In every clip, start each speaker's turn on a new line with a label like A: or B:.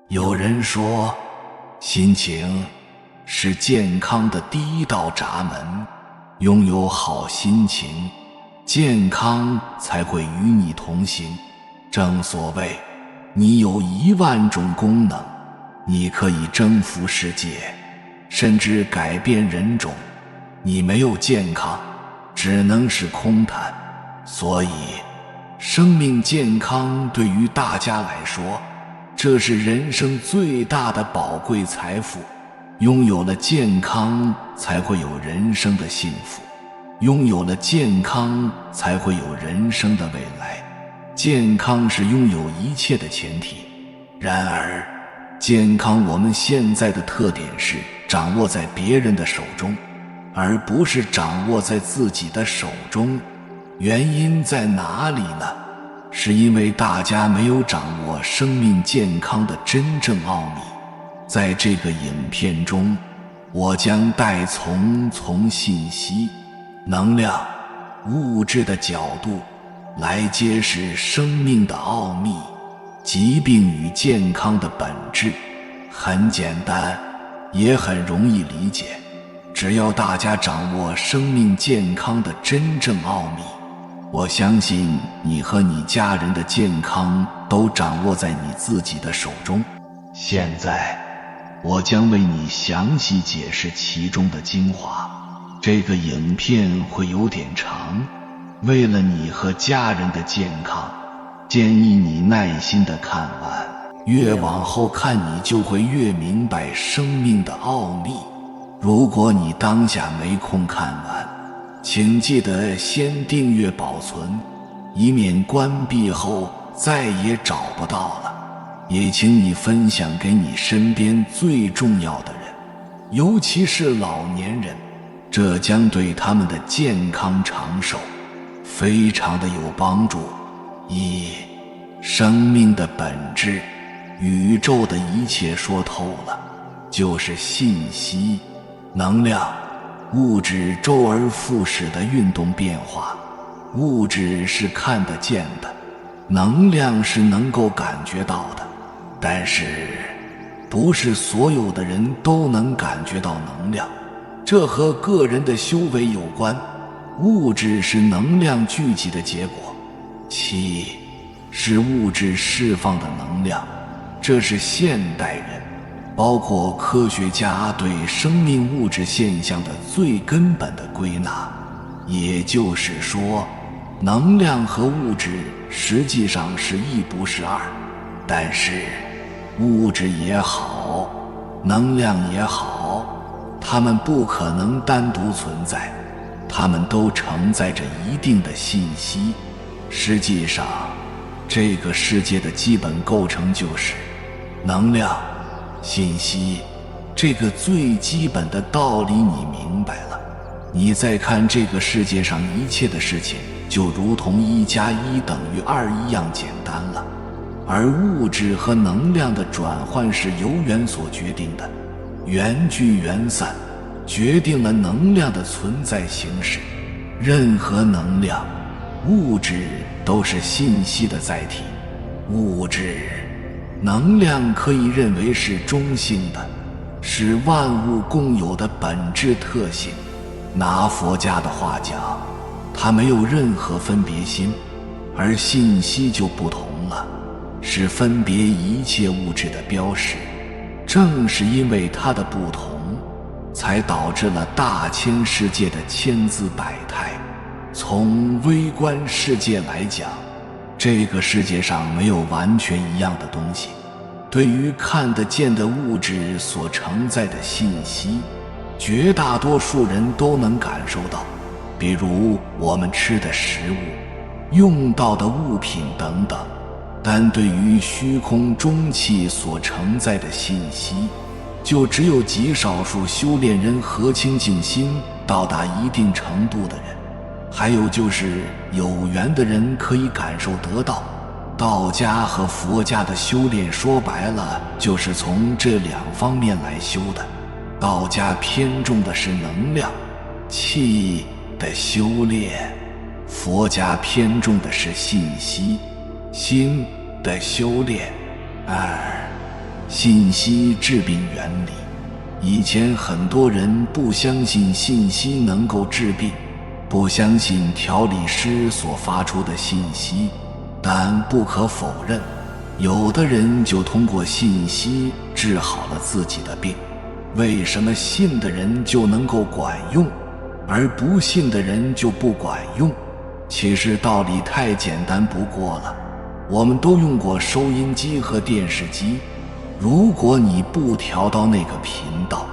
A: 有人说，心情是健康的第一道闸门，拥有好心情，健康才会与你同行。正所谓，你有10000种功能，你可以征服世界，甚至改变人种。你没有健康，只能是空谈。所以，生命健康对于大家来说，这是人生最大的宝贵财富。拥有了健康，才会有人生的幸福；拥有了健康，才会有人生的未来。健康是拥有一切的前提。然而，健康我们现在的特点是掌握在别人的手中，而不是掌握在自己的手中。原因在哪里呢？是因为大家没有掌握生命健康的真正奥秘。在这个影片中，我将带从信息、能量、物质的角度来揭示生命的奥秘，疾病与健康的本质。很简单，也很容易理解。只要大家掌握生命健康的真正奥秘，我相信你和你家人的健康都掌握在你自己的手中。现在，我将为你详细解释其中的精华。这个影片会有点长，为了你和家人的健康，建议你耐心地看完。越往后看，你就会越明白生命的奥秘。如果你当下没空看完，请记得先订阅保存，以免关闭后再也找不到了。也请你分享给你身边最重要的人，尤其是老年人，这将对他们的健康长寿非常的有帮助。生命的本质，宇宙的一切说透了，就是信息、能量、物质周而复始的运动变化。物质是看得见的，能量是能够感觉到的，但是不是所有的人都能感觉到能量，这和个人的修为有关。物质是能量聚集的结果，气是物质释放的能量。这是现代人，包括科学家对生命物质现象的最根本的归纳。也就是说，能量和物质实际上是一不是二，但是物质也好，能量也好，它们不可能单独存在，它们都承载着一定的信息。实际上，这个世界的基本构成就是能量、信息。这个最基本的道理你明白了，你再看这个世界上一切的事情，就如同1+1=2一样简单了。而物质和能量的转换是由缘所决定的，缘聚缘散，决定了能量的存在形式。任何能量、物质都是信息的载体。物质、能量可以认为是中性的，是万物共有的本质特性。拿佛家的话讲，它没有任何分别心，而信息就不同了，是分别一切物质的标识。正是因为它的不同，才导致了大千世界的千姿百态。从微观世界来讲，这个世界上没有完全一样的东西。对于看得见的物质所承载的信息，绝大多数人都能感受到，比如我们吃的食物、用到的物品等等。但对于虚空中气所承载的信息，就只有极少数修炼人和清净心到达一定程度的人，还有就是有缘的人可以感受得到。道家和佛家的修炼说白了就是从这两方面来修的。道家偏重的是能量、气的修炼，佛家偏重的是信息、心的修炼。信息治病原理。以前很多人不相信信息能够治病，不相信调理师所发出的信息，但不可否认，有的人就通过信息治好了自己的病。为什么信的人就能够管用，而不信的人就不管用？其实道理太简单不过了。我们都用过收音机和电视机，如果你不调到那个频道，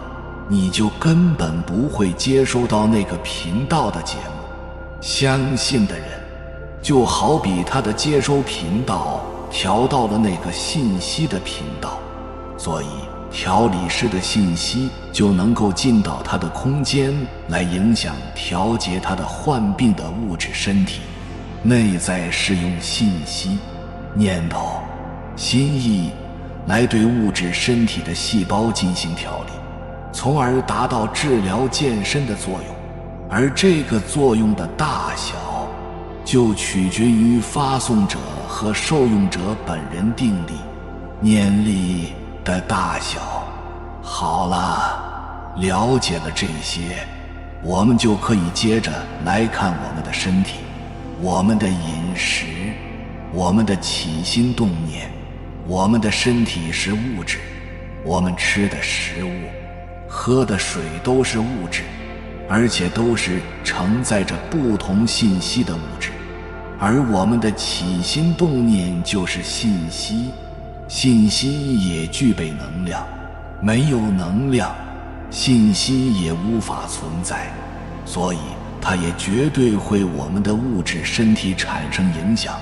A: 你就根本不会接收到那个频道的节目。相信的人，就好比他的接收频道调到了那个信息的频道，所以调理师的信息就能够进到他的空间，来影响调节他的患病的物质身体。内在是用信息、念头、心意来对物质身体的细胞进行调理，从而达到治疗健身的作用。而这个作用的大小就取决于发送者和受用者本人定力、念力的大小。好了，了解了这些，我们就可以接着来看我们的身体，我们的饮食，我们的起心动念。我们的身体是物质，我们吃的食物、喝的水都是物质，而且都是承载着不同信息的物质。而我们的起心动念就是信息，信息也具备能量，没有能量，信息也无法存在，所以它也绝对会我们的物质身体产生影响。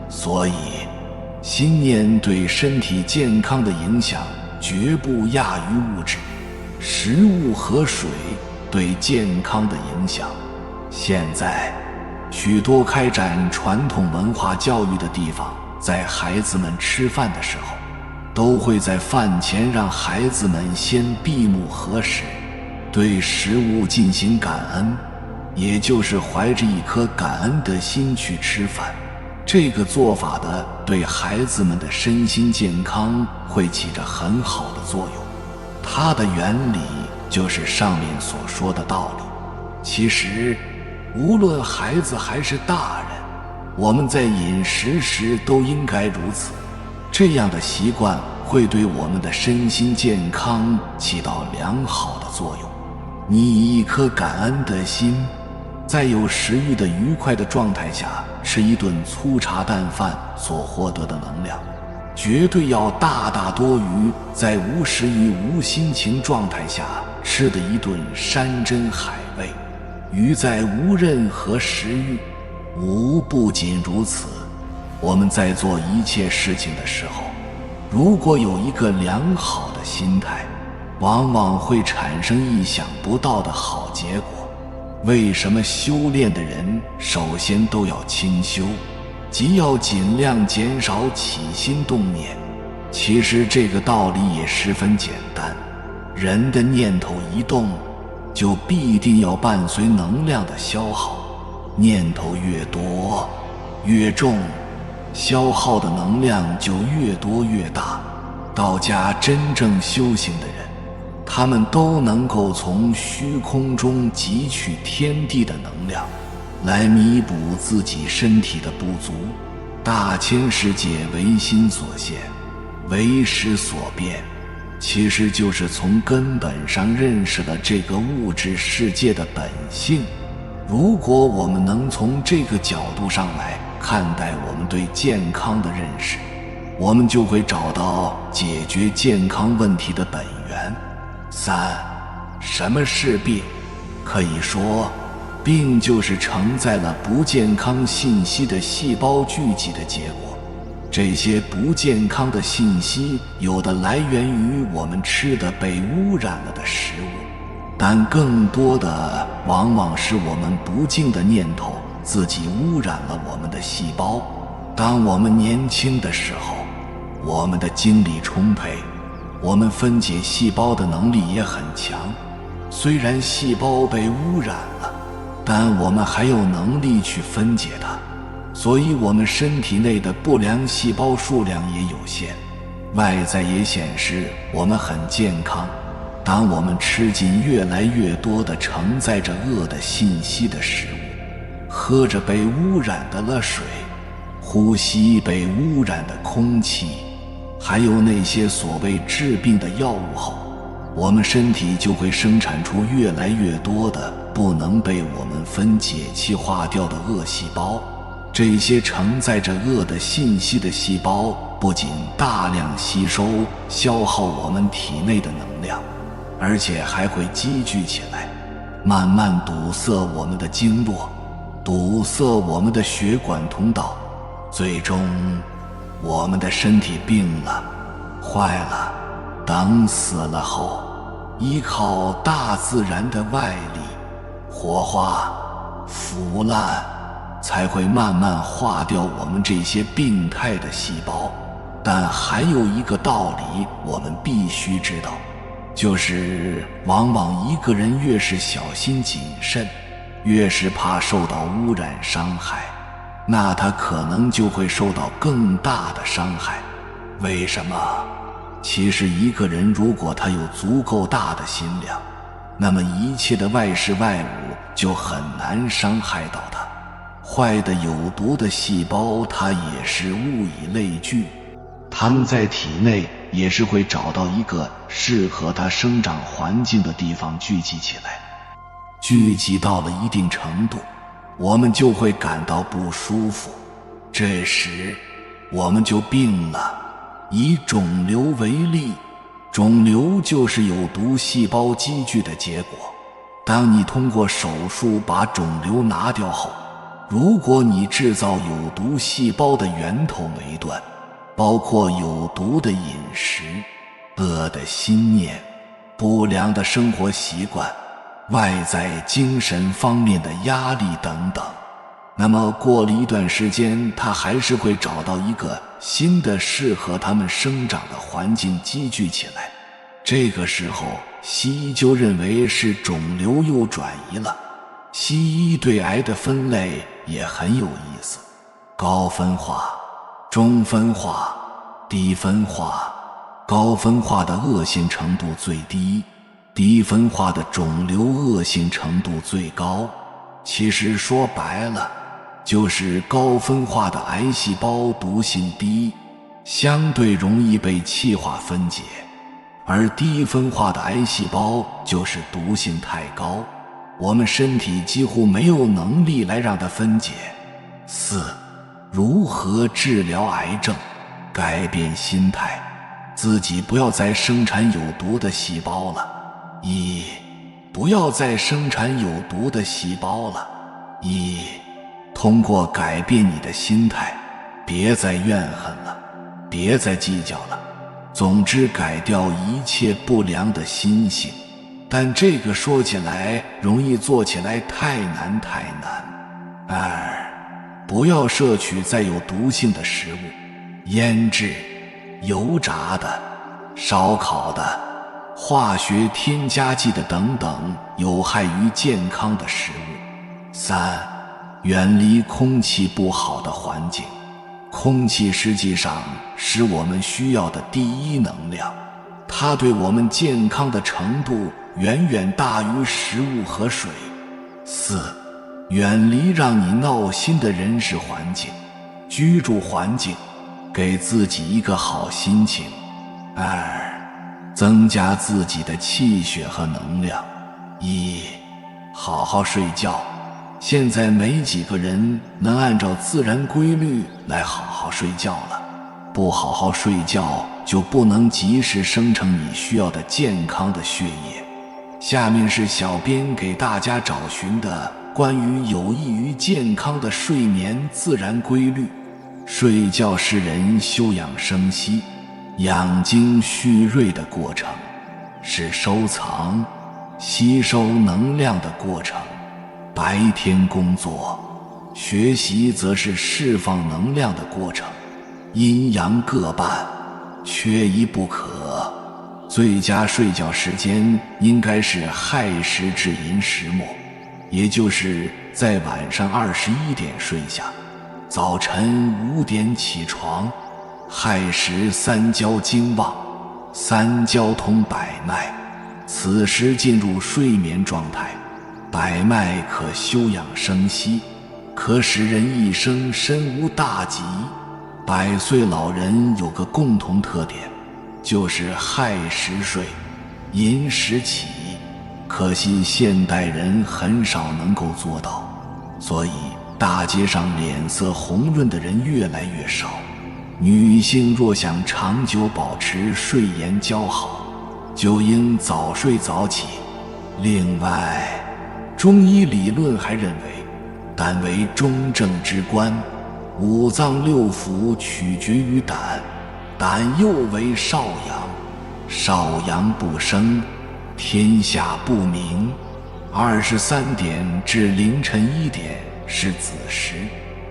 A: 所以心念对身体健康的影响绝不亚于物质、食物和水对健康的影响。现在许多开展传统文化教育的地方，在孩子们吃饭的时候，都会在饭前让孩子们先闭目合食，对食物进行感恩，也就是怀着一颗感恩的心去吃饭。这个做法的对孩子们的身心健康会起着很好的作用。它的原理就是上面所说的道理。其实无论孩子还是大人，我们在饮食时都应该如此。这样的习惯会对我们的身心健康起到良好的作用。你以一颗感恩的心，在有食欲的愉快的状态下吃一顿粗茶淡饭所获得的能量，绝对要大大多于在无食欲无心情状态下吃的一顿山珍海味。鱼在无任何食欲。不仅如此，我们在做一切事情的时候，如果有一个良好的心态，往往会产生意想不到的好结果。为什么修炼的人首先都要清修，即要尽量减少起心动念？其实这个道理也十分简单，人的念头一动，就必定要伴随能量的消耗，念头越多越重，消耗的能量就越多越大。道家真正修行的人，他们都能够从虚空中汲取天地的能量，来弥补自己身体的不足。大千世界唯心所现，唯识所变，其实就是从根本上认识了这个物质世界的本性。如果我们能从这个角度上来看待我们对健康的认识，我们就会找到解决健康问题的本源。什么是病？可以说，病就是承载了不健康信息的细胞聚集的结果。这些不健康的信息，有的来源于我们吃的被污染了的食物，但更多的往往是我们不净的念头自己污染了我们的细胞。当我们年轻的时候，我们的精力充沛，我们分解细胞的能力也很强。虽然细胞被污染了，但我们还有能力去分解它，所以我们身体内的不良细胞数量也有限。外在也显示我们很健康。当我们吃进越来越多的承载着恶的信息的食物，喝着被污染的了水，呼吸被污染的空气，还有那些所谓治病的药物后，我们身体就会生产出越来越多的不能被我们分解气化掉的恶细胞。这些承载着恶的信息的细胞不仅大量吸收消耗我们体内的能量，而且还会积聚起来，慢慢堵塞我们的经络，堵塞我们的血管通道，最终我们的身体病了，坏了。等死了后，依靠大自然的外力，火化、腐烂，才会慢慢化掉我们这些病态的细胞。但还有一个道理我们必须知道，就是往往一个人越是小心谨慎，越是怕受到污染伤害，那他可能就会受到更大的伤害。为什么？其实一个人如果他有足够大的心量，那么一切的外事外物就很难伤害到他。坏的有毒的细胞它也是物以类聚，它们在体内也是会找到一个适合它生长环境的地方聚集起来。聚集到了一定程度，我们就会感到不舒服，这时我们就病了。以肿瘤为例，肿瘤就是有毒细胞积聚的结果。当你通过手术把肿瘤拿掉后，如果你制造有毒细胞的源头没断，包括有毒的饮食、恶的心念、不良的生活习惯、外在精神方面的压力等等，那么过了一段时间，它还是会找到一个新的适合它们生长的环境积聚起来。这个时候，西医就认为是肿瘤又转移了。西医对癌的分类也很有意思，高分化、中分化、低分化。高分化的恶性程度最低，低分化的肿瘤恶性程度最高。其实说白了，就是高分化的癌细胞毒性低，相对容易被气化分解，而低分化的癌细胞就是毒性太高，我们身体几乎没有能力来让它分解。4. 如何治疗癌症？改变心态，自己不要再生产有毒的细胞了。不要再生产有毒的细胞了。通过改变你的心态，别再怨恨了，别再计较了。总之，改掉一切不良的心性。但这个说起来容易，做起来太难太难。不要摄取再有毒性的食物，腌制、油炸的、烧烤的、化学添加剂的等等有害于健康的食物。3. 远离空气不好的环境。空气实际上是我们需要的第一能量，它对我们健康的程度远远大于食物和水。4. 远离让你闹心的人事环境、居住环境，给自己一个好心情。2. 增加自己的气血和能量。好好睡觉。现在没几个人能按照自然规律来好好睡觉了，不好好睡觉就不能及时生成你需要的健康的血液。下面是小编给大家找寻的关于有益于健康的睡眠自然规律。睡觉是人休养生息、养精蓄锐的过程，是收藏、吸收能量的过程。白天工作、学习则是释放能量的过程，阴阳各半，缺一不可。最佳睡觉时间应该是亥时至寅时末，也就是在晚上21点睡下，早晨5点起床。亥时三焦经旺，三焦通百脉，此时进入睡眠状态，百脉可休养生息，可使人一生身无大疾。100岁老人有个共同特点，就是亥时睡，寅时起，可惜现代人很少能够做到，所以大街上脸色红润的人越来越少。女性若想长久保持睡颜姣好，就应早睡早起。另外，中医理论还认为，胆为中正之官，五脏六腑取决于胆，胆又为少阳，少阳不生，天下不明。23点至凌晨1点是子时，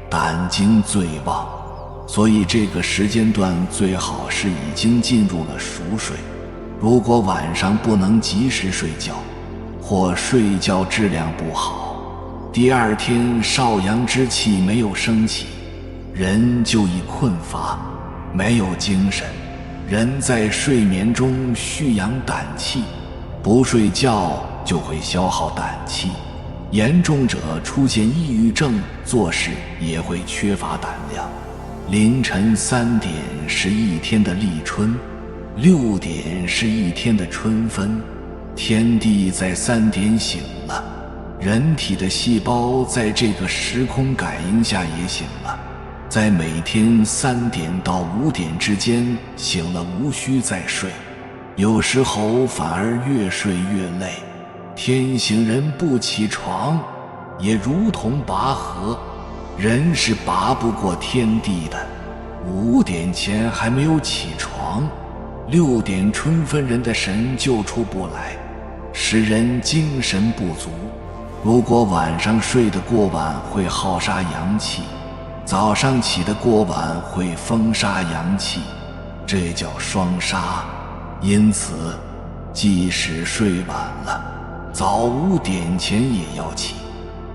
A: 胆经最旺，所以这个时间段最好是已经进入了熟睡。如果晚上不能及时睡觉，或睡觉质量不好，第二天少阳之气没有升起，人就易困乏，没有精神。人在睡眠中蓄养胆气，不睡觉就会消耗胆气，严重者出现抑郁症，做事也会缺乏胆量。凌晨3点是一天的立春，6点是一天的春分，天地在3点醒了，人体的细胞在这个时空感应下也醒了，在每天3点到5点之间醒了，无需再睡，有时候反而越睡越累。天醒人不起床，也如同拔河，人是拔不过天地的。5点前还没有起床，6点春分人的神就出不来，使人精神不足。如果晚上睡得过晚，会耗杀阳气，早上起得过晚会风杀阳气，这叫双杀。因此即使睡晚了，早5点前也要起，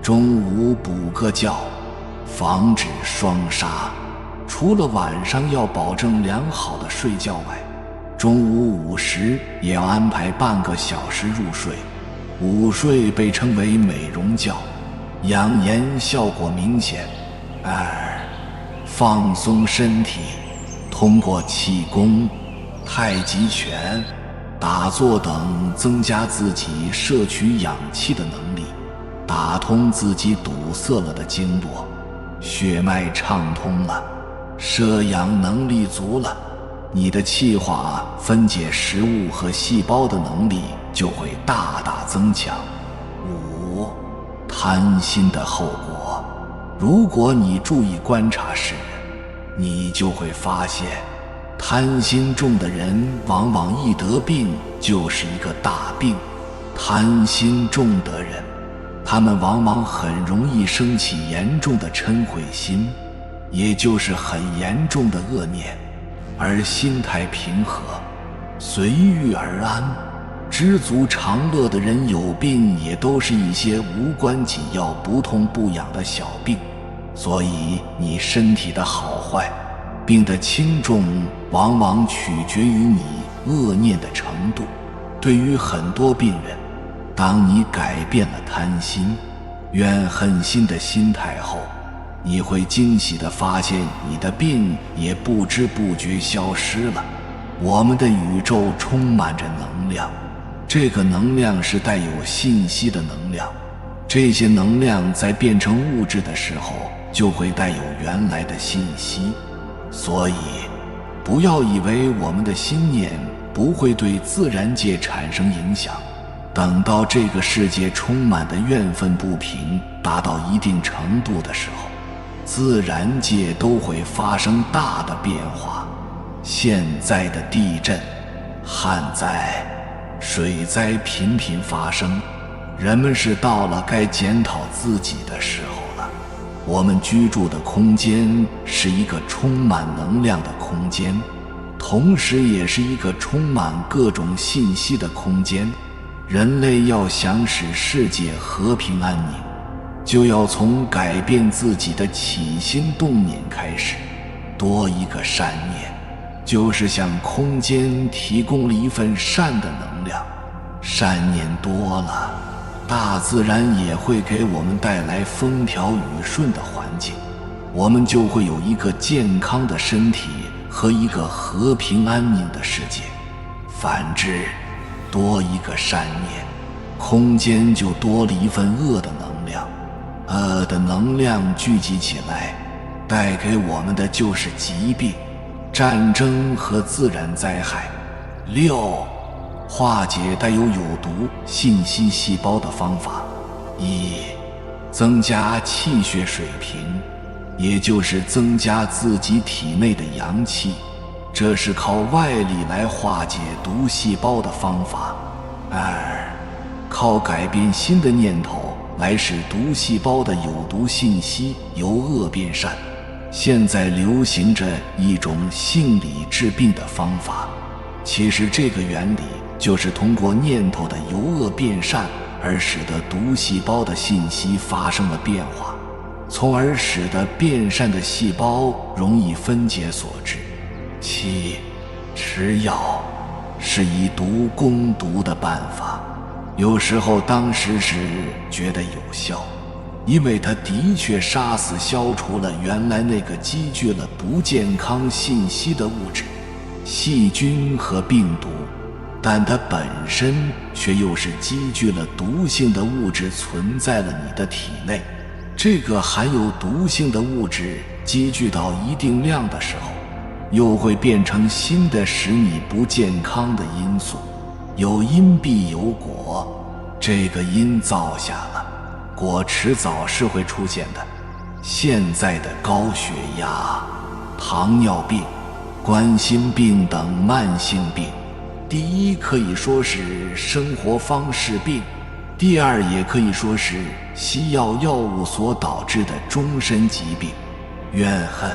A: 中午补个觉，防止双杀。除了晚上要保证良好的睡觉外，中午午时也要安排半个小时入睡。午睡被称为美容觉，养颜效果明显。2. 放松身体，通过气功、太极拳、打坐等增加自己摄取氧气的能力，打通自己堵塞了的经络，血脉畅通了，摄氧能力足了，你的气化分解食物和细胞的能力就会大大增强。5. 贪心的后果，如果你注意观察世人，你就会发现，贪心重的人往往一得病就是一个大病。贪心重的人，他们往往很容易升起严重的嗔恚心，也就是很严重的恶念。而心态平和，随遇而安，知足常乐的人，有病也都是一些无关紧要、不痛不痒的小病。所以你身体的好坏，病的轻重，往往取决于你恶念的程度。对于很多病人，当你改变了贪心、怨恨心的心态后，你会惊喜地发现你的病也不知不觉消失了。我们的宇宙充满着能量，这个能量是带有信息的能量，这些能量在变成物质的时候就会带有原来的信息。所以不要以为我们的心念不会对自然界产生影响，等到这个世界充满的怨愤不平达到一定程度的时候，自然界都会发生大的变化。现在的地震、旱灾、水灾频频发生，人们是到了该检讨自己的时候了。我们居住的空间是一个充满能量的空间，同时也是一个充满各种信息的空间。人类要想使世界和平安宁，就要从改变自己的起心动念开始，多一个善念，就是向空间提供了一份善的能量。善念多了，大自然也会给我们带来风调雨顺的环境，我们就会有一个健康的身体和一个和平安宁的世界。反之，多一个善念，空间就多了一份恶的能量，恶的能量聚集起来，带给我们的就是疾病、战争和自然灾害。6、化解带有有毒信息细胞的方法。1、增加气血水平，也就是增加自己体内的阳气，这是靠外力来化解毒细胞的方法。2、靠改变新的念头来使毒细胞的有毒信息由恶变善。现在流行着一种性理治病的方法，其实这个原理就是通过念头的由恶变善而使得毒细胞的信息发生了变化，从而使得变善的细胞容易分解所致。7、吃药是以毒攻毒的办法，有时候当时是觉得有效，因为它的确杀死消除了原来那个积聚了不健康信息的物质，细菌和病毒，但它本身却又是积聚了毒性的物质存在了你的体内。这个含有毒性的物质积聚到一定量的时候，又会变成新的使你不健康的因素。有因必有果，这个因造下了，果迟早是会出现的。现在的高血压、糖尿病、冠心病等慢性病，第一可以说是生活方式病，第二也可以说是西药药物所导致的终身疾病。怨恨、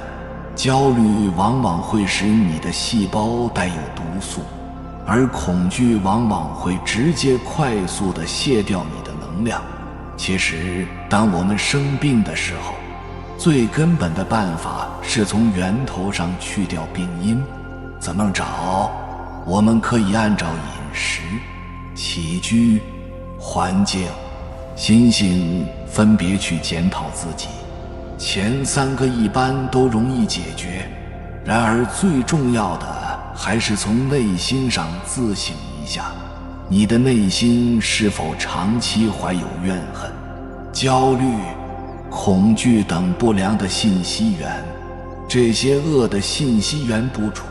A: 焦虑往往会使你的细胞带有毒素，而恐惧往往会直接快速地卸掉你的能量。其实当我们生病的时候，最根本的办法是从源头上去掉病因。怎么找？我们可以按照饮食、起居、环境、心性分别去检讨自己。前3个一般都容易解决，然而最重要的还是从内心上自省一下，你的内心是否长期怀有怨恨、焦虑、恐惧等不良的信息源？这些恶的信息源不除，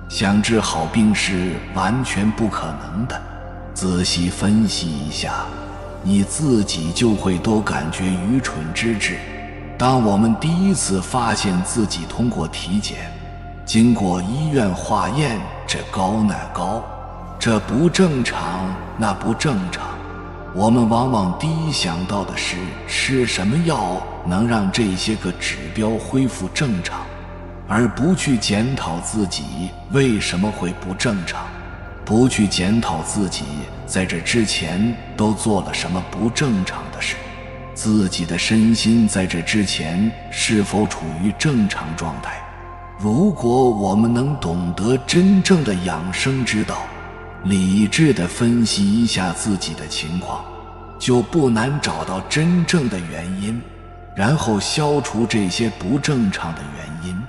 A: 想治好病是完全不可能的。仔细分析一下，你自己就会都感觉愚蠢之至。当我们第一次发现自己通过体检，经过医院化验，这高那高，这不正常那不正常，我们往往第一想到的是吃什么药能让这些个指标恢复正常，而不去检讨自己为什么会不正常，不去检讨自己在这之前都做了什么不正常的事，自己的身心在这之前是否处于正常状态。如果我们能懂得真正的养生之道，理智地分析一下自己的情况，就不难找到真正的原因，然后消除这些不正常的原因。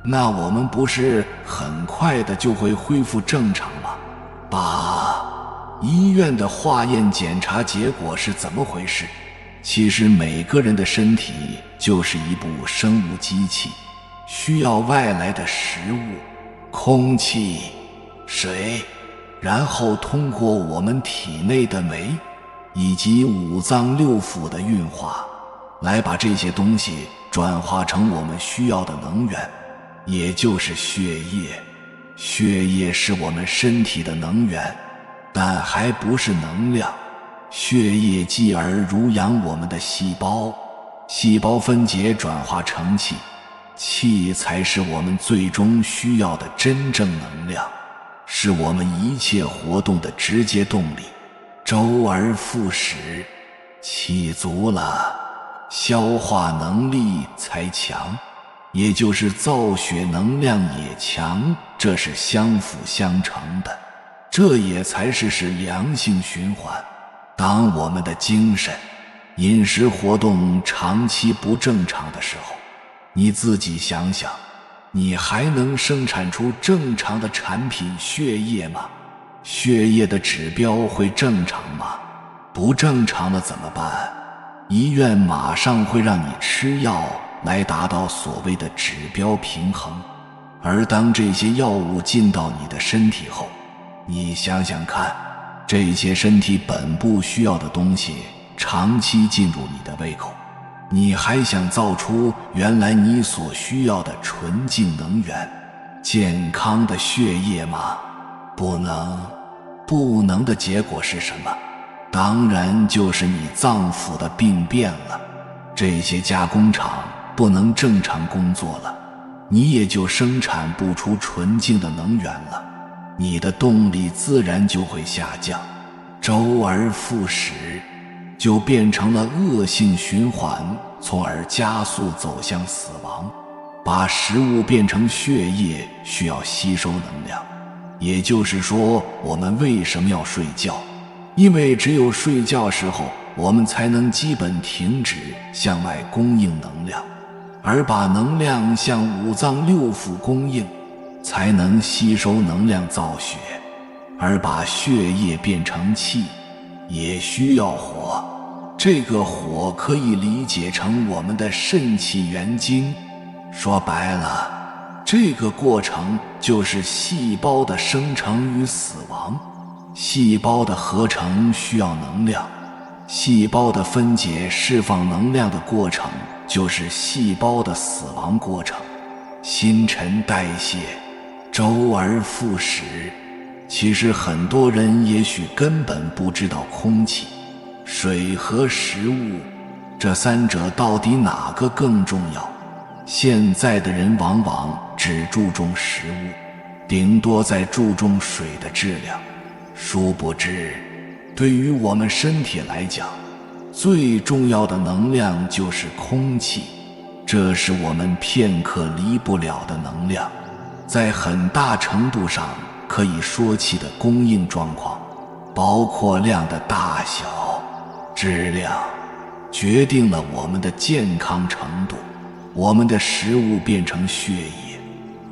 A: 那我们不是很快的就会恢复正常吗？8、医院的化验检查结果是怎么回事？其实每个人的身体就是一部生物机器，需要外来的食物、空气、水，然后通过我们体内的酶以及五脏六腑的运化，来把这些东西转化成我们需要的能源，也就是血液。血液是我们身体的能源，但还不是能量。血液继而濡养我们的细胞，细胞分解转化成气，气才是我们最终需要的真正能量，是我们一切活动的直接动力。周而复始，气足了，消化能力才强。也就是造血能量也强，这是相辅相成的，这也才是良性循环。当我们的精神、饮食活动长期不正常的时候，你自己想想，你还能生产出正常的产品血液吗？血液的指标会正常吗？不正常了怎么办？医院马上会让你吃药来达到所谓的指标平衡，而当这些药物进到你的身体后，你想想看，这些身体本不需要的东西长期进入你的胃口，你还想造出原来你所需要的纯净能源、健康的血液吗？不能。不能的结果是什么？当然就是你脏腑的病变了，这些加工厂不能正常工作了，你也就生产不出纯净的能源了，你的动力自然就会下降，周而复始，就变成了恶性循环，从而加速走向死亡。把食物变成血液需要吸收能量，也就是说，我们为什么要睡觉？因为只有睡觉时候，我们才能基本停止向外供应能量，而把能量向五脏六腑供应，才能吸收能量造血，而把血液变成气，也需要火。这个火可以理解成我们的肾气元精。说白了，这个过程就是细胞的生成与死亡。细胞的合成需要能量，细胞的分解释放能量的过程就是细胞的死亡过程。新陈代谢，周而复始。其实很多人也许根本不知道空气、水和食物这三者到底哪个更重要。现在的人往往只注重食物，顶多再注重水的质量。殊不知，对于我们身体来讲，最重要的能量就是空气，这是我们片刻离不了的能量。在很大程度上可以说气的供应状况，包括量的大小、质量，决定了我们的健康程度。我们的食物变成血液，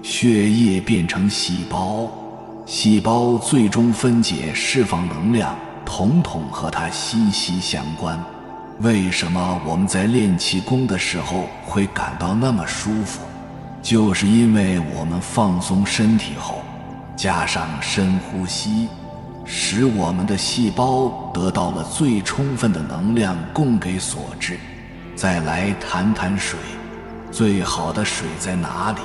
A: 血液变成细胞，细胞最终分解释放能量，统统和它息息相关。为什么我们在练气功的时候会感到那么舒服？就是因为我们放松身体后，加上深呼吸，使我们的细胞得到了最充分的能量供给所致。再来谈谈水，最好的水在哪里？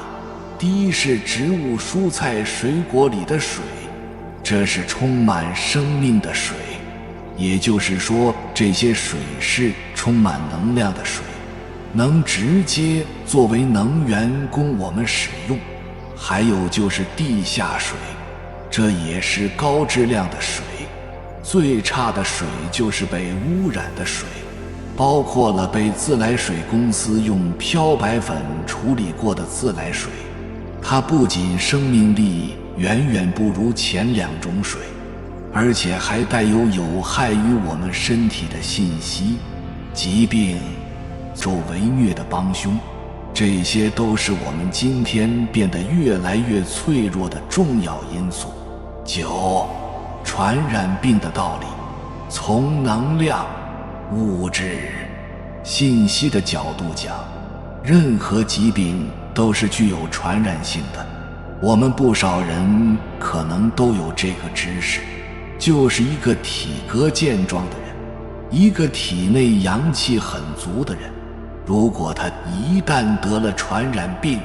A: 第一是植物蔬菜水果里的水，这是充满生命的水，也就是说，这些水是充满能量的水，能直接作为能源供我们使用。还有就是地下水，这也是高质量的水。最差的水就是被污染的水，包括了被自来水公司用漂白粉处理过的自来水，它不仅生命力远远不如前两种水，而且还带有有害于我们身体的信息、疾病、受为虐的帮凶。这些都是我们今天变得越来越脆弱的重要因素。9、传染病的道理。从能量、物质、信息的角度讲，任何疾病都是具有传染性的。我们不少人可能都有这个知识，就是一个体格健壮的人，一个体内阳气很足的人，如果他一旦得了传染病，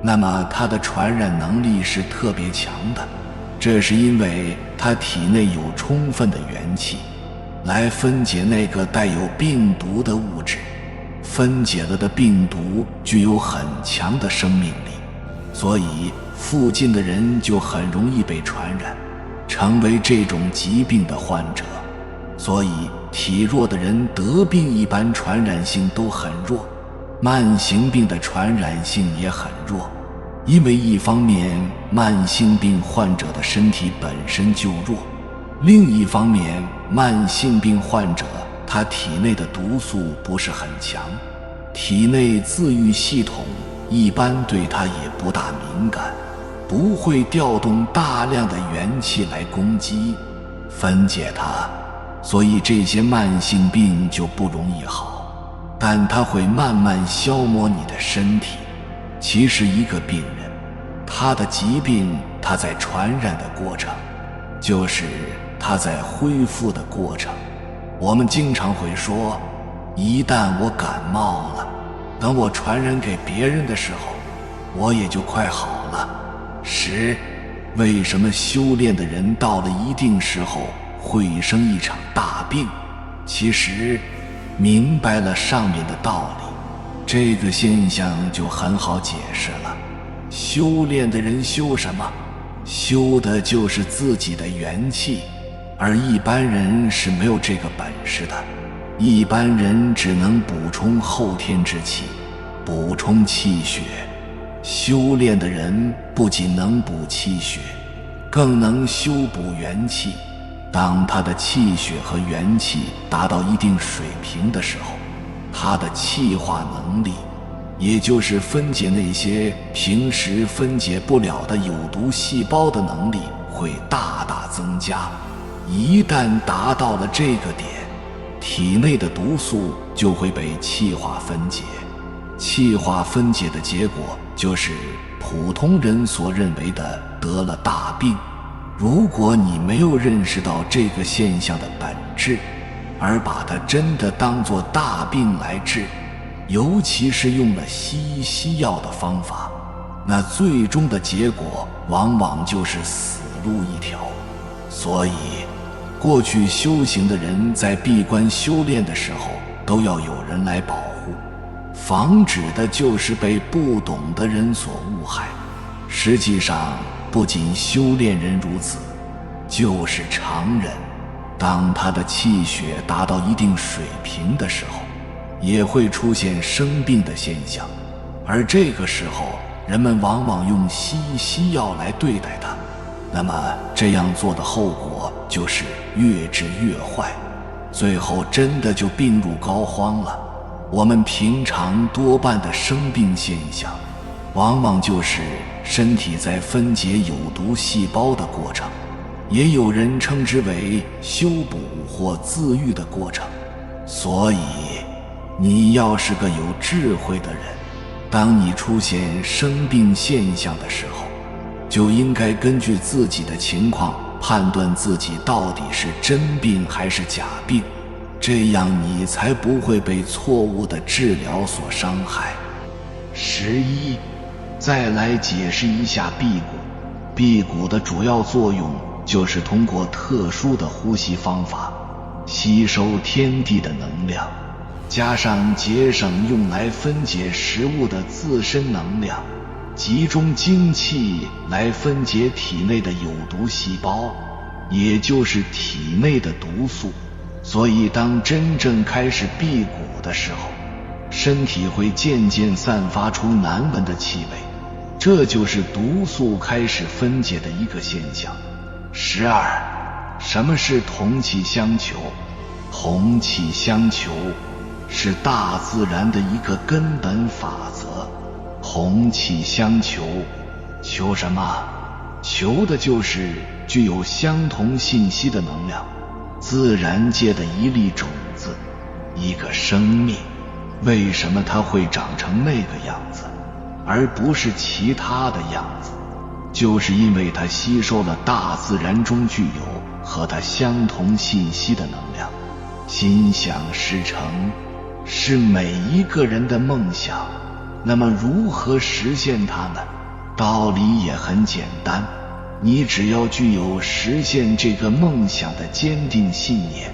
A: 那么他的传染能力是特别强的。这是因为他体内有充分的元气来分解那个带有病毒的物质，分解了的病毒具有很强的生命力，所以附近的人就很容易被传染，成为这种疾病的患者。所以体弱的人得病一般传染性都很弱，慢性病的传染性也很弱，因为一方面慢性病患者的身体本身就弱，另一方面慢性病患者他体内的毒素不是很强，体内自愈系统一般对他也不大敏感，不会调动大量的元气来攻击分解它，所以这些慢性病就不容易好，但它会慢慢消磨你的身体。其实一个病人，他的疾病他在传染的过程，就是他在恢复的过程。我们经常会说，一旦我感冒了，等我传染给别人的时候，我也就快好了。为什么修炼的人到了一定时候会生一场大病？其实明白了上面的道理，这个现象就很好解释了。修炼的人修什么？修的就是自己的元气，而一般人是没有这个本事的。一般人只能补充后天之气，补充气血。修炼的人不仅能补气血，更能修补元气。当他的气血和元气达到一定水平的时候，他的气化能力，也就是分解那些平时分解不了的有毒细胞的能力会大大增加。一旦达到了这个点，体内的毒素就会被气化分解。气化分解的结果就是普通人所认为的得了大病。如果你没有认识到这个现象的本质，而把它真的当作大病来治，尤其是用了西药的方法，那最终的结果往往就是死路一条。所以过去修行的人在闭关修炼的时候，都要有人来保护，防止的就是被不懂的人所误害。实际上不仅修炼人如此，就是常人，当他的气血达到一定水平的时候，也会出现生病的现象，而这个时候人们往往用西药来对待他。那么这样做的后果就是越治越坏，最后真的就病入膏肓了。我们平常多半的生病现象，往往就是身体在分解有毒细胞的过程，也有人称之为修补或自愈的过程。所以你要是个有智慧的人，当你出现生病现象的时候，就应该根据自己的情况判断自己到底是真病还是假病，这样你才不会被错误的治疗所伤害。11再来解释一下辟谷。辟谷的主要作用就是通过特殊的呼吸方法，吸收天地的能量，加上节省用来分解食物的自身能量，集中精气来分解体内的有毒细胞，也就是体内的毒素。所以当真正开始辟谷的时候，身体会渐渐散发出难闻的气味，这就是毒素开始分解的一个现象。12什么是同气相求？同气相求是大自然的一个根本法则。同气相求，求什么？求的就是具有相同信息的能量，自然界的一粒种子，一个生命。为什么它会长成那个样子，而不是其他的样子？就是因为它吸收了大自然中具有和它相同信息的能量。心想事成是每一个人的梦想，那么如何实现它呢？道理也很简单，你只要具有实现这个梦想的坚定信念，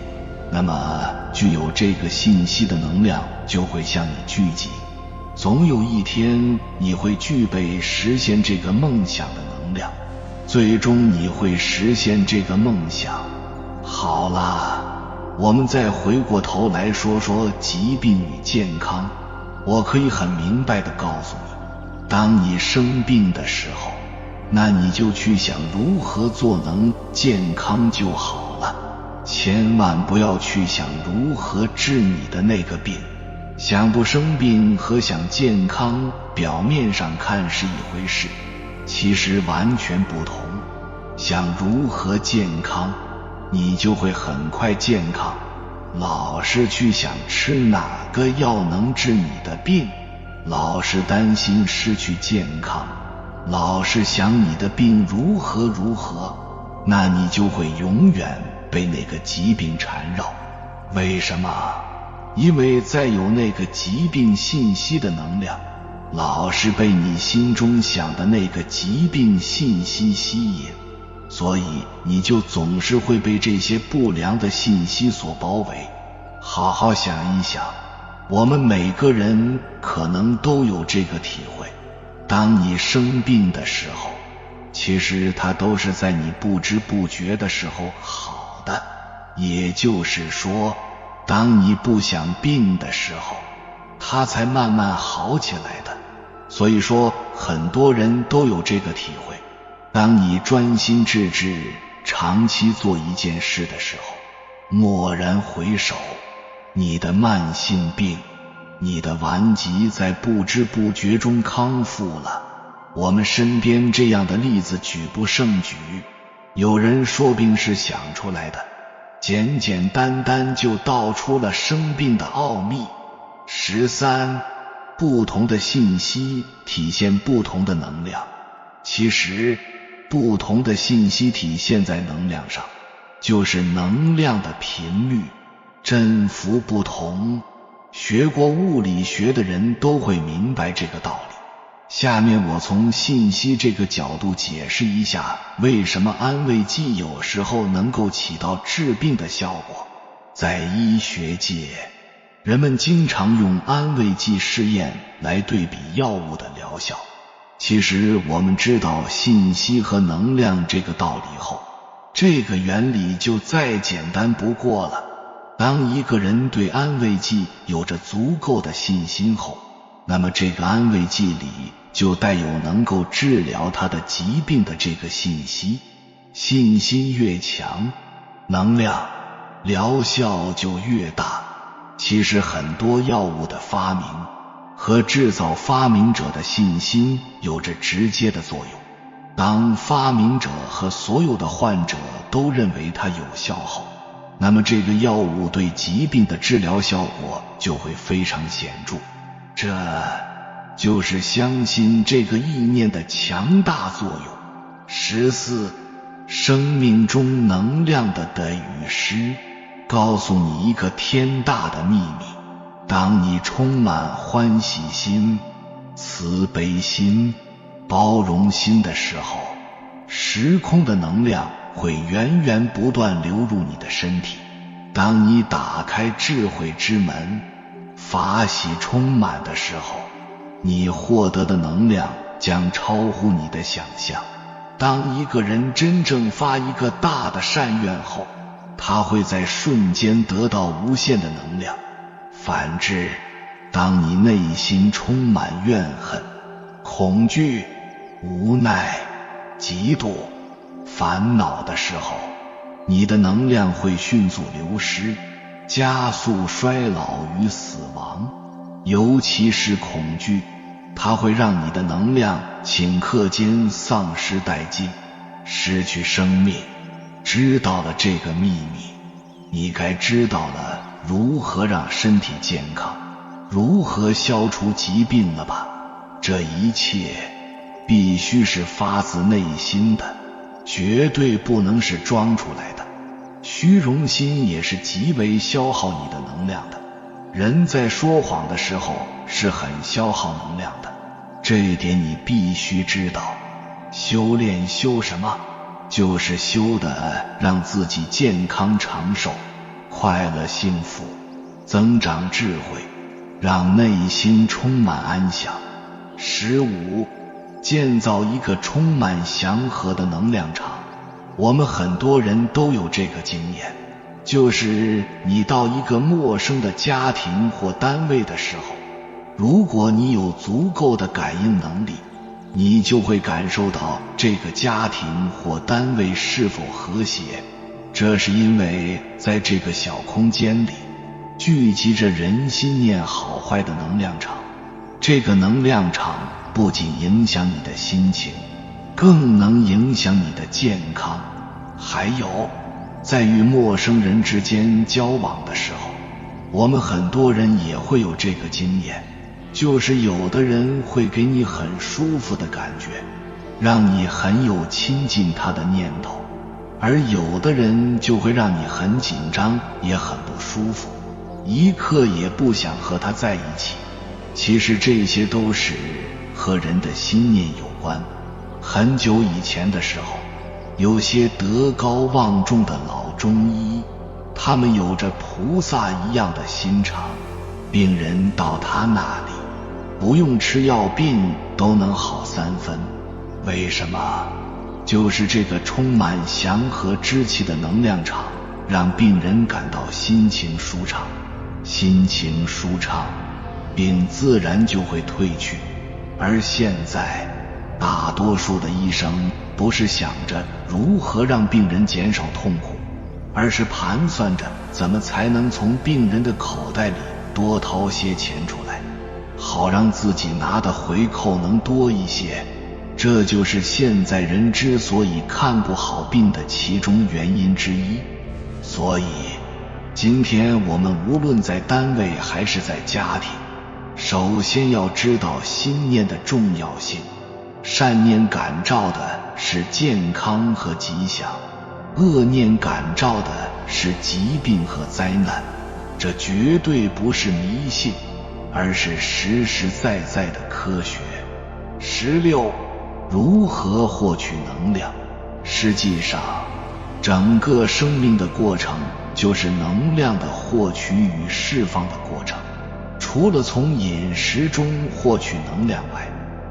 A: 那么具有这个信息的能量就会向你聚集。总有一天你会具备实现这个梦想的能量，最终你会实现这个梦想。好啦，我们再回过头来说说疾病与健康。我可以很明白地告诉你，当你生病的时候，那你就去想如何做能健康就好了，千万不要去想如何治你的那个病。想不生病和想健康表面上看是一回事，其实完全不同。想如何健康，你就会很快健康。老是去想吃哪个药能治你的病，老是担心失去健康，老是想你的病如何，那你就会永远被那个疾病缠绕。为什么？因为再有那个疾病信息的能量，老是被你心中想的那个疾病信息吸引，所以你就总是会被这些不良的信息所包围。好好想一想，我们每个人可能都有这个体会，当你生病的时候，其实它都是在你不知不觉的时候好的，也就是说，当你不想病的时候，它才慢慢好起来的。所以说，很多人都有这个体会，当你专心致志长期做一件事的时候，蓦然回首，你的慢性病，你的顽疾在不知不觉中康复了。我们身边这样的例子举不胜举，有人说病是想出来的，简简单单就道出了生病的奥秘。13. 不同的信息体现不同的能量。其实不同的信息体现在能量上，就是能量的频率，振幅不同。学过物理学的人都会明白这个道理。下面我从信息这个角度解释一下，为什么安慰剂有时候能够起到治病的效果。在医学界，人们经常用安慰剂试验来对比药物的疗效。其实我们知道信息和能量这个道理后，这个原理就再简单不过了。当一个人对安慰剂有着足够的信心后，那么这个安慰剂里就带有能够治疗他的疾病的这个信息。信心越强，能量疗效就越大。其实很多药物的发明和制造发明者的信心有着直接的作用。当发明者和所有的患者都认为它有效后，那么这个药物对疾病的治疗效果就会非常显著。这就是相信这个意念的强大作用。14. 生命中能量的得与失。告诉你一个天大的秘密，当你充满欢喜心、慈悲心、包容心的时候，时空的能量会源源不断流入你的身体。当你打开智慧之门，法喜充满的时候，你获得的能量将超乎你的想象。当一个人真正发一个大的善愿后，他会在瞬间得到无限的能量。反之，当你内心充满怨恨、恐惧、无奈、嫉妒、烦恼的时候，你的能量会迅速流失，加速衰老与死亡。尤其是恐惧，它会让你的能量顷刻间丧失殆尽，失去生命。知道了这个秘密，你该知道了如何让身体健康，如何消除疾病了吧？这一切必须是发自内心的，绝对不能是装出来的。虚荣心也是极为消耗你的能量的。人在说谎的时候是很消耗能量的，这一点你必须知道。修炼修什么？就是修的让自己健康长寿、快乐幸福，增长智慧，让内心充满安详。15. 建造一个充满祥和的能量场。我们很多人都有这个经验，就是你到一个陌生的家庭或单位的时候，如果你有足够的感应能力，你就会感受到这个家庭或单位是否和谐。这是因为在这个小空间里聚集着人心念好坏的能量场，这个能量场不仅影响你的心情，更能影响你的健康。还有，在与陌生人之间交往的时候，我们很多人也会有这个经验，就是有的人会给你很舒服的感觉，让你很有亲近他的念头，而有的人就会让你很紧张，也很不舒服，一刻也不想和他在一起。其实这些都是和人的心念有关。很久以前的时候，有些德高望重的老中医，他们有着菩萨一样的心肠，病人到他那里不用吃药，病都能好3分。为什么？就是这个充满祥和之气的能量场，让病人感到心情舒畅。心情舒畅，病自然就会退去。而现在，大多数的医生不是想着如何让病人减少痛苦，而是盘算着怎么才能从病人的口袋里多掏些钱出来，好让自己拿的回扣能多一些。这就是现在人之所以看不好病的其中原因之一。所以今天我们无论在单位还是在家庭，首先要知道心念的重要性。善念感召的是健康和吉祥，恶念感召的是疾病和灾难。这绝对不是迷信，而是实实在在的科学。16. 如何获取能量？实际上，整个生命的过程就是能量的获取与释放的过程。除了从饮食中获取能量外，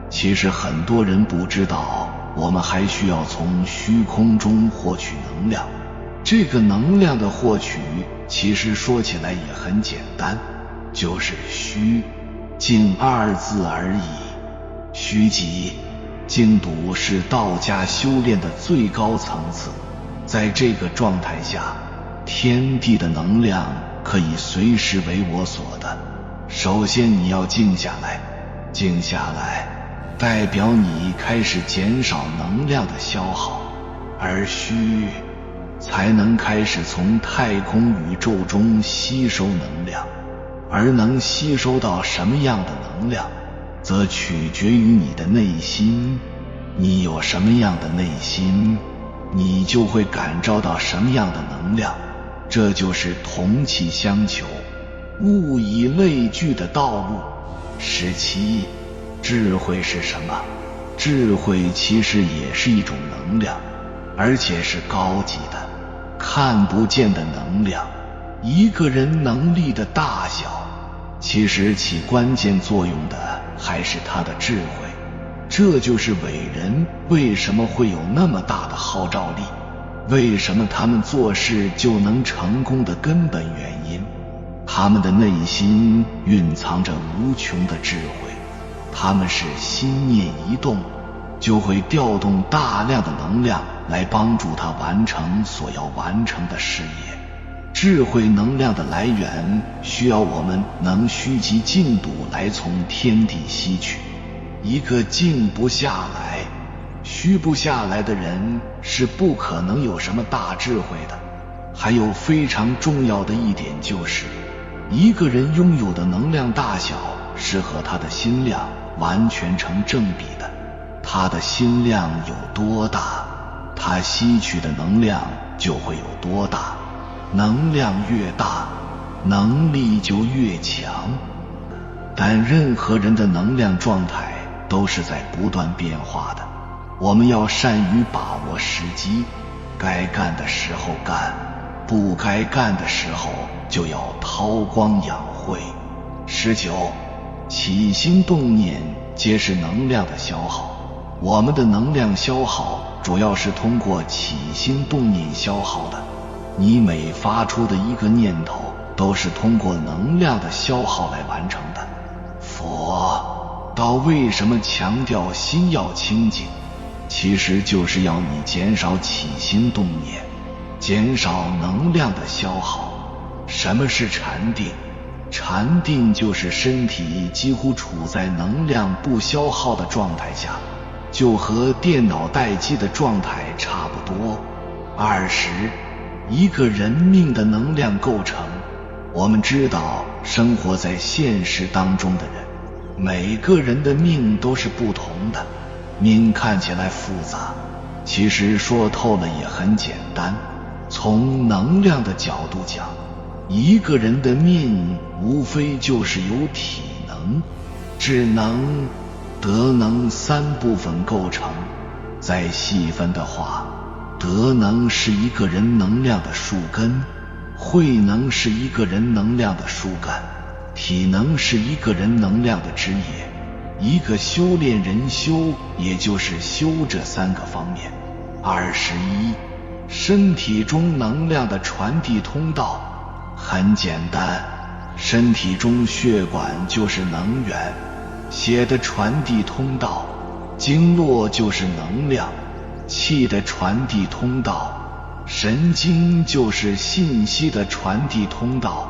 A: 其实很多人不知道，我们还需要从虚空中获取能量。这个能量的获取其实说起来也很简单，就是虚静2字而已。虚极静笃是道家修炼的最高层次，在这个状态下，天地的能量可以随时为我所的。首先你要静下来，静下来代表你开始减少能量的消耗，而虚才能开始从太空宇宙中吸收能量。而能吸收到什么样的能量，则取决于你的内心。你有什么样的内心，你就会感召到什么样的能量。这就是同气相求，物以类聚的道路。17. 智慧是什么？智慧其实也是一种能量，而且是高级的，看不见的能量。一个人能力的大小，其实起关键作用的还是他的智慧。这就是伟人为什么会有那么大的号召力，为什么他们做事就能成功的根本原因。他们的内心蕴藏着无穷的智慧，他们是心念一动，就会调动大量的能量来帮助他完成所要完成的事业。智慧能量的来源需要我们能虚极静笃来从天地吸取。一个静不下来、虚不下来的人是不可能有什么大智慧的。还有非常重要的一点就是，一个人拥有的能量大小是和他的心量完全成正比的。他的心量有多大，他吸取的能量就会有多大。能量越大，能力就越强。但任何人的能量状态都是在不断变化的，我们要善于把握时机，该干的时候干，不该干的时候就要韬光养晦。19. 起心动念皆是能量的消耗，我们的能量消耗主要是通过起心动念消耗的。你每发出的一个念头都是通过能量的消耗来完成的，佛道为什么强调心要清净？其实就是要你减少起心动念，减少能量的消耗。什么是禅定？禅定就是身体几乎处在能量不消耗的状态下，就和电脑待机的状态差不多。一个人命的能量构成。我们知道生活在现实当中的人，每个人的命都是不同的。命看起来复杂，其实说透了也很简单。从能量的角度讲，一个人的命无非就是由体能、智能、德能三部分构成。再细分的话，德能是一个人能量的树根，慧能是一个人能量的树干，体能是一个人能量的枝叶。一个修炼人修，也就是修这3个方面。身体中能量的传递通道。很简单，身体中血管就是能源，血的传递通道；经络就是能量，气的传递通道；神经就是信息的传递通道。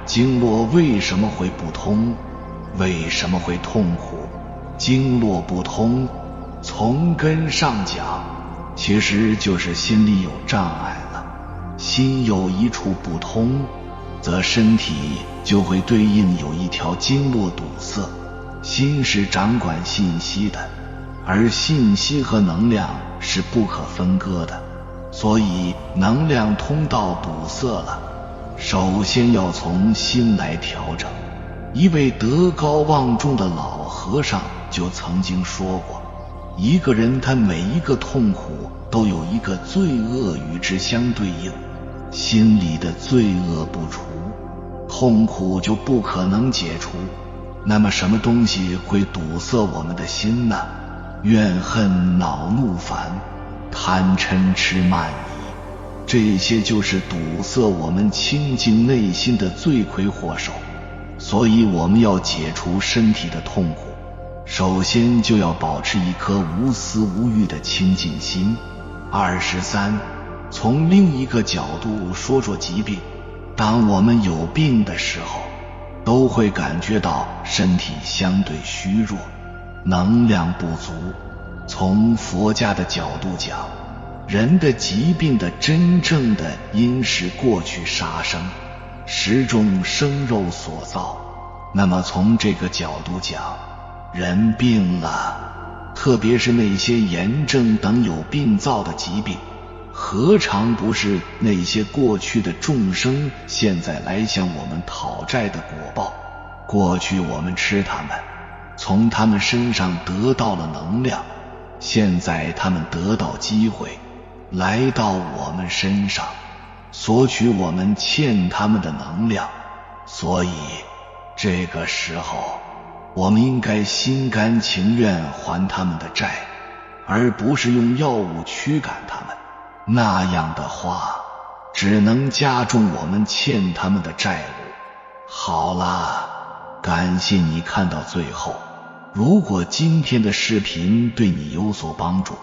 A: 经络为什么会不通？为什么会痛苦？经络不通，从根上讲，其实就是心里有障碍了。心有一处不通，则身体就会对应有一条经络堵塞。心是掌管信息的，而信息和能量是不可分割的，所以能量通道堵塞了，首先要从心来调整。一位德高望重的老和尚就曾经说过，一个人他每一个痛苦都有一个罪恶与之相对应，心里的罪恶不除，痛苦就不可能解除。那么什么东西会堵塞我们的心呢？怨恨、恼怒、烦、贪嗔痴慢疑，这些就是堵塞我们清净内心的罪魁祸首。所以我们要解除身体的痛苦，首先就要保持一颗无私无欲的清净心。从另一个角度说疾病，当我们有病的时候，都会感觉到身体相对虚弱，能量不足。从佛家的角度讲，人的疾病的真正的因是过去杀生，食种生肉所造。那么从这个角度讲，人病了，特别是那些炎症等有病灶的疾病，何尝不是那些过去的众生现在来向我们讨债的果报？过去我们吃他们，从他们身上得到了能量，现在他们得到机会来到我们身上，索取我们欠他们的能量。所以这个时候我们应该心甘情愿还他们的债，而不是用药物驱赶他们，那样的话只能加重我们欠他们的债务。好啦，感谢你看到最后，如果今天的视频对你有所帮助，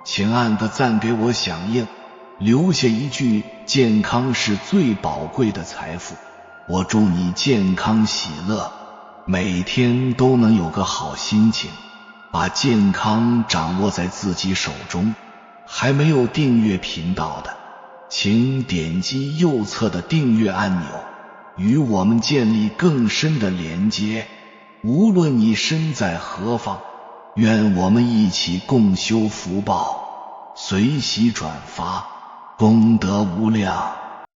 A: 请按个赞给我响应，留下一句健康是最宝贵的财富。我祝你健康喜乐，每天都能有个好心情，把健康掌握在自己手中。还没有订阅频道的，请点击右侧的订阅按钮，与我们建立更深的连接。无论你身在何方，愿我们一起共修福报，随喜转发，功德无量。